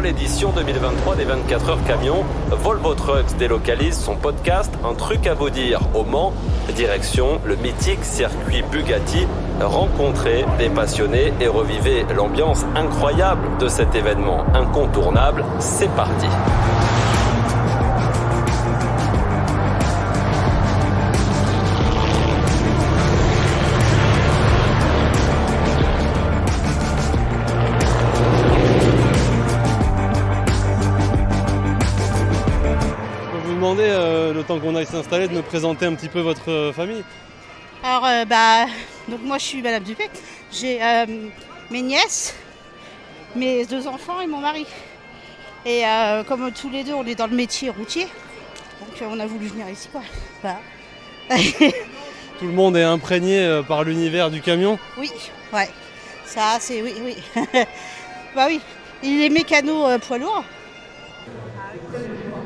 Pour l'édition 2023 des 24 heures camions, Volvo Trucks délocalise son podcast Un truc à vous dire au Mans. Direction le mythique circuit Bugatti. Rencontrez des passionnés et revivez l'ambiance incroyable de cet événement incontournable. C'est parti. Le temps qu'on aille s'installer, de me présenter un petit peu votre famille. Alors, donc moi je suis Madame Dupé. J'ai mes nièces, mes 2 enfants et mon mari. Et comme tous les deux, on est dans le métier routier, donc on a voulu venir ici, quoi. Voilà. Tout le monde est imprégné par l'univers du camion. Oui, ouais. Ça, c'est oui. Bah oui. Il est mécano poids lourd.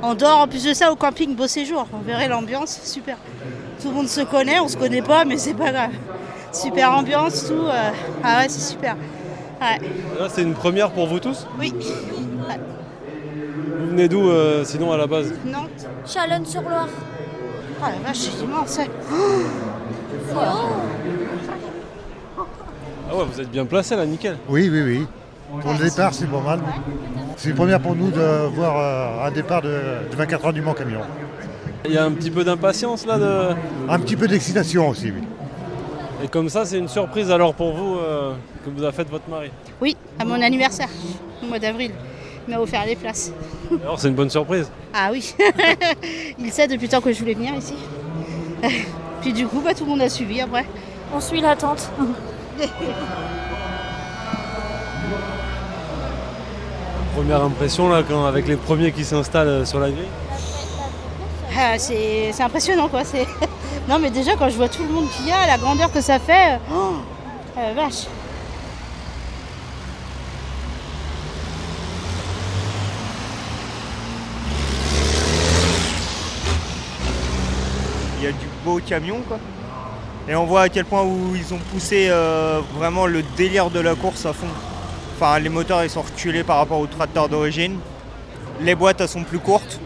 On dort en plus de ça au camping Beau Séjour. On verrait l'ambiance, super. Tout le monde se connaît, on se connaît pas, mais c'est pas grave. Super ambiance, tout. Ah ouais, c'est super. Ouais. Là, c'est une première pour vous tous ? Oui. Ouais. Vous venez d'où sinon à la base ? Nantes. Chalonnes-sur-Loire. Ah la vache, c'est immense. Ah ouais, vous êtes bien placé là, nickel. Oui. Pour le départ, c'est pas mal. C'est une première pour nous de voir un départ de 24 heures du Mans Camion. Il y a un petit peu d'impatience là Un petit peu d'excitation aussi, oui. Et comme ça, c'est une surprise alors pour vous que vous a faite votre mari. Oui, à mon anniversaire, au mois d'avril. Il m'a offert les places. Alors c'est une bonne surprise. Ah oui. Il sait depuis le temps que je voulais venir ici. Puis du coup, tout le monde a suivi après. On suit l'attente. Première impression là, avec les premiers qui s'installent sur la grille. Ah, c'est impressionnant quoi. Non mais déjà quand je vois tout le monde qu'il y a, la grandeur que ça fait, vache. Il y a du beau camion quoi. Et on voit à quel point où ils ont poussé vraiment le délire de la course à fond. Enfin, les moteurs ils sont reculés par rapport aux tracteurs d'origine. Les boîtes elles sont plus courtes.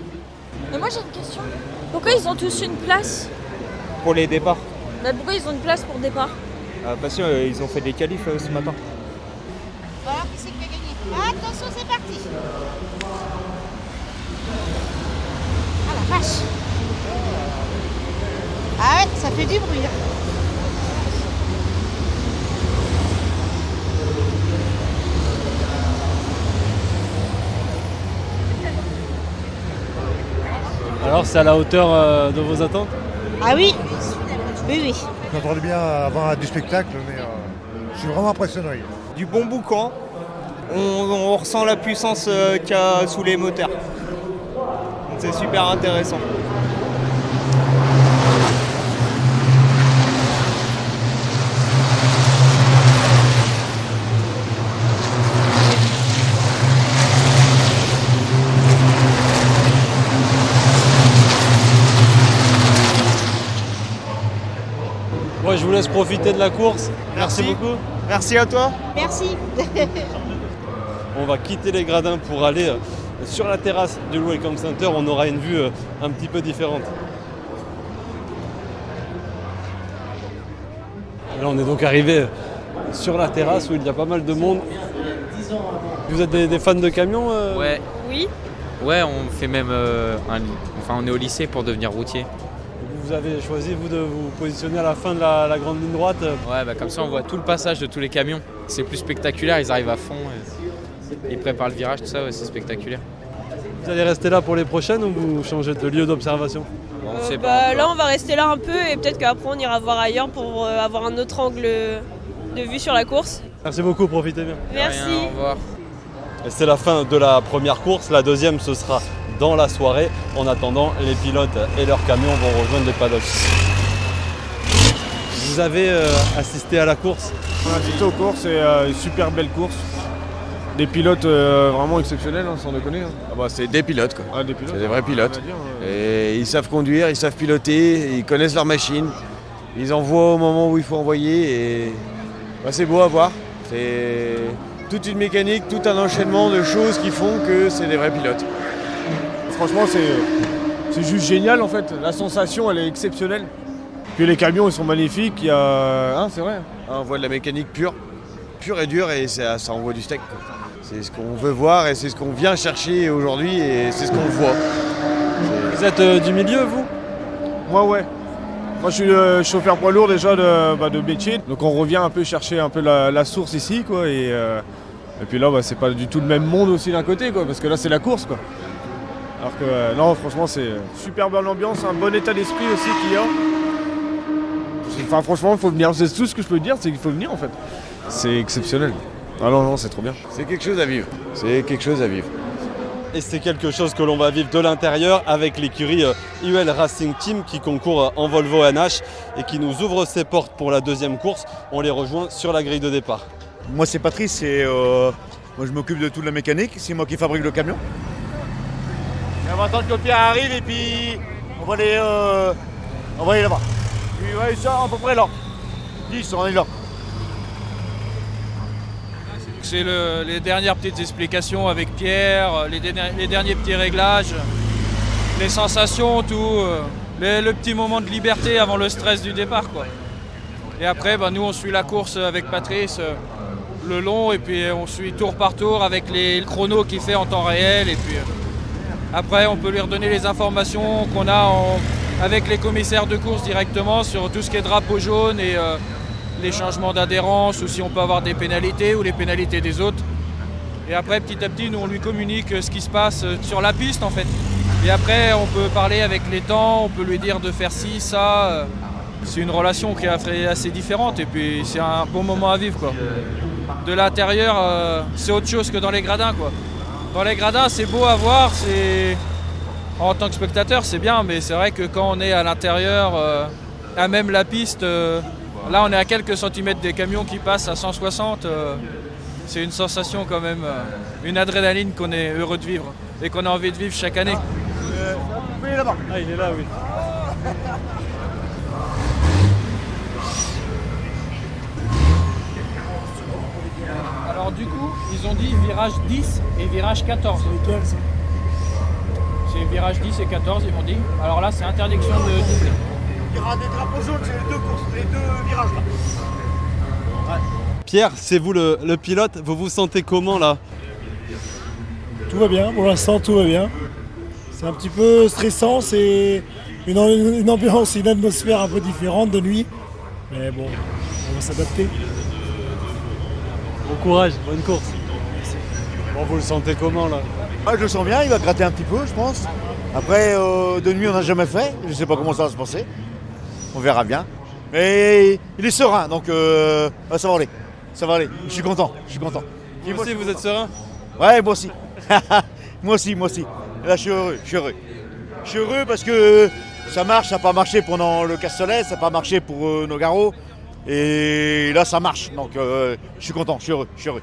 Mais moi j'ai une question. Pourquoi ils ont tous une place ? Pour les départs. Pourquoi ils ont une place pour départ ? Parce qu'ils ont fait des qualifs ce matin. Voilà, qui c'est qui a gagné ? Attention, c'est parti. Ah la vache. Ah ouais, ça fait du bruit. Alors c'est à la hauteur de vos attentes ? Ah oui. Oui. Je m'entendais bien avant du spectacle, mais je suis vraiment impressionné. Du bon boucan. On ressent la puissance qu'il y a sous les moteurs. Donc c'est super intéressant. Moi je vous laisse profiter de la course. Merci beaucoup. Merci à toi. Merci. On va quitter les gradins pour aller sur la terrasse du Welcome Center. On aura une vue un petit peu différente. Là on est donc arrivé sur la terrasse où il y a pas mal de monde. Vous êtes des fans de camions Ouais. Oui. Ouais, on fait même on est au lycée pour devenir routier. Vous avez choisi vous de vous positionner à la fin de la grande ligne droite. Ouais, comme ça on voit tout le passage de tous les camions. C'est plus spectaculaire, ils arrivent à fond. Ils préparent le virage, tout ça, ouais, c'est spectaculaire. Vous allez rester là pour les prochaines ou vous changez de lieu d'observation ? On sait pas. Là on va rester là un peu et peut-être qu'après on ira voir ailleurs pour avoir un autre angle de vue sur la course. Merci beaucoup, profitez bien. Merci. Rien, au revoir. Et c'est la fin de la première course. La deuxième, ce sera dans la soirée. En attendant, les pilotes et leurs camions vont rejoindre les paddocks. Vous avez assisté à la course ? On a assisté aux courses et une super belle course. Des pilotes vraiment exceptionnels, sans déconner. Ah bah, c'est des pilotes quoi. Ah, des pilotes, C'est des vrais pilotes. on va dire, Et ils savent conduire, ils savent piloter, ils connaissent leur machine. Ils envoient au moment où il faut envoyer et bah, c'est beau à voir. toute une mécanique, tout un enchaînement de choses qui font que c'est des vrais pilotes. Franchement, c'est juste génial en fait. La sensation, elle est exceptionnelle. Puis les camions, ils sont magnifiques. Il y a... c'est vrai. On voit de la mécanique pure et dure, et ça envoie du steak, quoi. C'est ce qu'on veut voir et c'est ce qu'on vient chercher aujourd'hui et c'est ce qu'on voit. Vous êtes du milieu, vous? Moi, ouais. Moi, je suis chauffeur poids lourd déjà de métier. Donc on revient un peu chercher un peu la source ici, quoi. Et puis là, c'est pas du tout le même monde aussi d'un côté, quoi. Parce que là, c'est la course, quoi. Alors que non, franchement, c'est super bonne ambiance, un bon état d'esprit aussi qu'il y a. Enfin, franchement, il faut venir. C'est tout ce que je peux dire, c'est qu'il faut venir en fait. C'est exceptionnel. Ah non, c'est trop bien. C'est quelque chose à vivre. C'est quelque chose à vivre. Et c'est quelque chose que l'on va vivre de l'intérieur avec l'écurie UL Racing Team qui concourt en Volvo NH et qui nous ouvre ses portes pour la deuxième course. On les rejoint sur la grille de départ. Moi, c'est Patrice. Moi, je m'occupe de toute la mécanique. C'est moi qui fabrique le camion. On va attendre que Pierre arrive et puis on va aller là-bas. Puis ouais, ça à peu près là. 10, on est là. C'est les dernières petites explications avec Pierre, les derniers petits réglages, les sensations, tout, le petit moment de liberté avant le stress du départ, quoi. Et après, nous on suit la course avec Patrice le long et puis on suit tour par tour avec les chronos qu'il fait en temps réel et puis après on peut lui redonner les informations qu'on a avec les commissaires de course directement sur tout ce qui est drapeau jaune et les changements d'adhérence ou si on peut avoir des pénalités ou les pénalités des autres. Et après, petit à petit, nous, on lui communique ce qui se passe sur la piste, en fait. Et après, on peut parler avec les temps, on peut lui dire de faire ci, ça. C'est une relation qui est assez différente et puis c'est un bon moment à vivre, quoi. De l'intérieur, c'est autre chose que dans les gradins, quoi. Dans les gradins, c'est beau à voir, en tant que spectateur, c'est bien, mais c'est vrai que quand on est à l'intérieur, à même la piste, là, on est à quelques centimètres des camions qui passent à 160. C'est une sensation quand même, une adrénaline qu'on est heureux de vivre et qu'on a envie de vivre chaque année. Il est là-bas. Ah, il est là, oui. Alors du coup, ils ont dit virage 10 et virage 14. C'est lequel ça? C'est virage 10 et 14, ils m'ont dit. Alors là, c'est interdiction de doubler. Il y aura des drapeaux jaunes, c'est les deux courses, les deux virages là. Ouais. Pierre, c'est vous le pilote, vous vous sentez comment là? Tout va bien, pour l'instant tout va bien. C'est un petit peu stressant, c'est une ambiance, une atmosphère un peu différente de nuit. Mais bon, on va s'adapter. Bon courage, bonne course. Bon, vous le sentez comment là? Je le sens bien, il va gratter un petit peu, je pense. Après, de nuit, on n'a jamais fait. Je ne sais pas comment ça va se passer. On verra bien. Mais il est serein, donc ça va aller. Ça va aller. Je suis content. Vous aussi, vous êtes serein? Ouais, moi aussi. moi aussi. Là, je suis heureux. Je suis heureux parce que ça marche, ça n'a pas marché pendant le Castellet, ça n'a pas marché pour Nogaro. Et là, ça marche. Donc, je suis content, je suis heureux.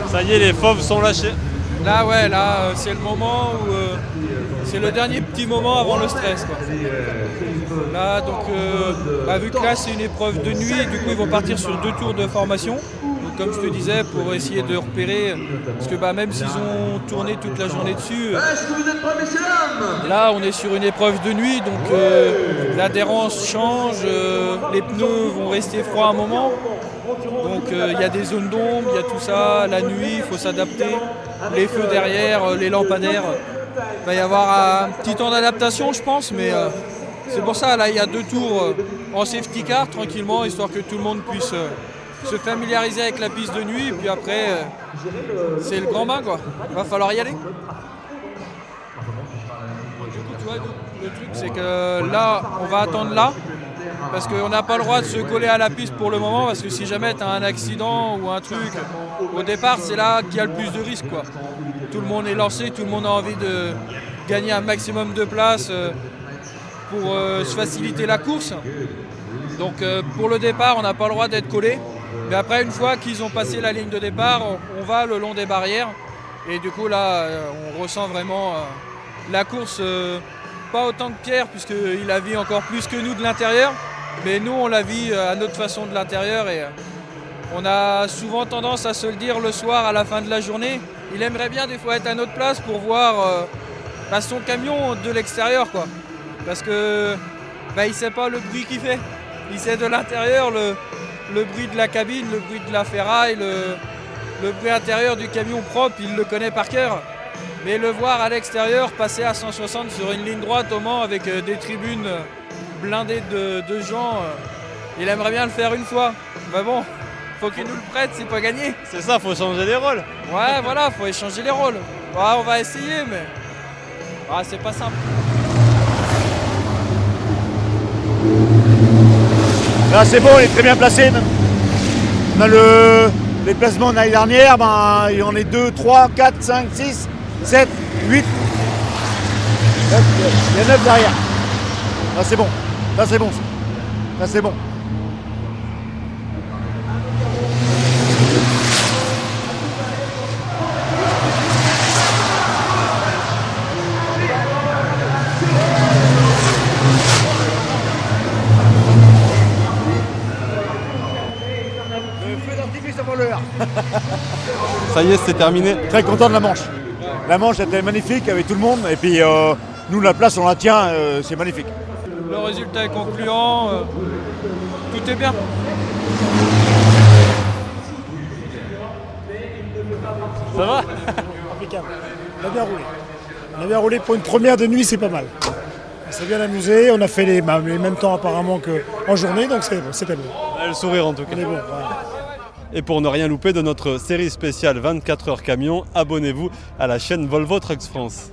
Ça y est, les fauves sont lâchés. Là, c'est le moment où c'est le dernier petit moment avant le stress, quoi. Là, donc, vu que là c'est une épreuve de nuit, du coup ils vont partir sur 2 tours de formation. Donc, comme je te disais, pour essayer de repérer, parce que même s'ils ont tourné toute la journée dessus, là on est sur une épreuve de nuit, donc l'adhérence change, les pneus vont rester froids un moment. Donc il y a des zones d'ombre, il y a tout ça, la nuit, il faut s'adapter, les feux derrière, les lampadaires. Il va y avoir un petit temps d'adaptation, je pense, mais c'est pour ça, là il y a 2 tours en safety car, tranquillement, histoire que tout le monde puisse se familiariser avec la piste de nuit, et puis après, c'est le grand bain, quoi. Il va falloir y aller. Du coup, tu vois, le truc, c'est que là, on va attendre là, parce qu'on n'a pas le droit de se coller à la piste pour le moment, parce que si jamais tu as un accident ou un truc, au départ c'est là qu'il y a le plus de risques, quoi. Tout le monde est lancé, tout le monde a envie de gagner un maximum de place pour se faciliter la course. Donc pour le départ on n'a pas le droit d'être collé, mais après une fois qu'ils ont passé la ligne de départ, on va le long des barrières et du coup là on ressent vraiment la course pas autant que Pierre, puisqu'il la vit encore plus que nous de l'intérieur. Mais nous, on la vit à notre façon de l'intérieur. Et on a souvent tendance à se le dire le soir à la fin de la journée. Il aimerait bien des fois être à notre place pour voir son camion de l'extérieur, quoi. Parce que il sait pas le bruit qu'il fait. Il sait de l'intérieur le bruit de la cabine, le bruit de la ferraille, le bruit intérieur du camion propre, il le connaît par cœur. Mais le voir à l'extérieur passer à 160 sur une ligne droite au Mans avec des tribunes blindées de gens, il aimerait bien le faire une fois. Mais bon, faut qu'il nous le prête, c'est pas gagné. C'est ça, faut changer les rôles. Ouais, voilà, faut échanger les rôles. Ouais, on va essayer, mais c'est pas simple. Là c'est bon, il est très bien placé. On a les placements de l'année dernière, il y en a 2, 3, 4, 5, 6, 7, 8. Il y a 9 derrière. Là c'est bon. Là c'est bon. Là c'est bon. Ça y est, c'est terminé. Très content de la manche. La manche était magnifique avec tout le monde et puis nous la place on la tient, c'est magnifique. Le résultat est concluant, tout est bien. Ça va? Impeccable. On a bien roulé. On a bien roulé pour une première de nuit, c'est pas mal. On s'est bien amusé, on a fait les mêmes temps apparemment qu'en journée, donc c'était bon. Le sourire en tout cas. On est bon, voilà. Et pour ne rien louper de notre série spéciale 24 heures camion, abonnez-vous à la chaîne Volvo Trucks France.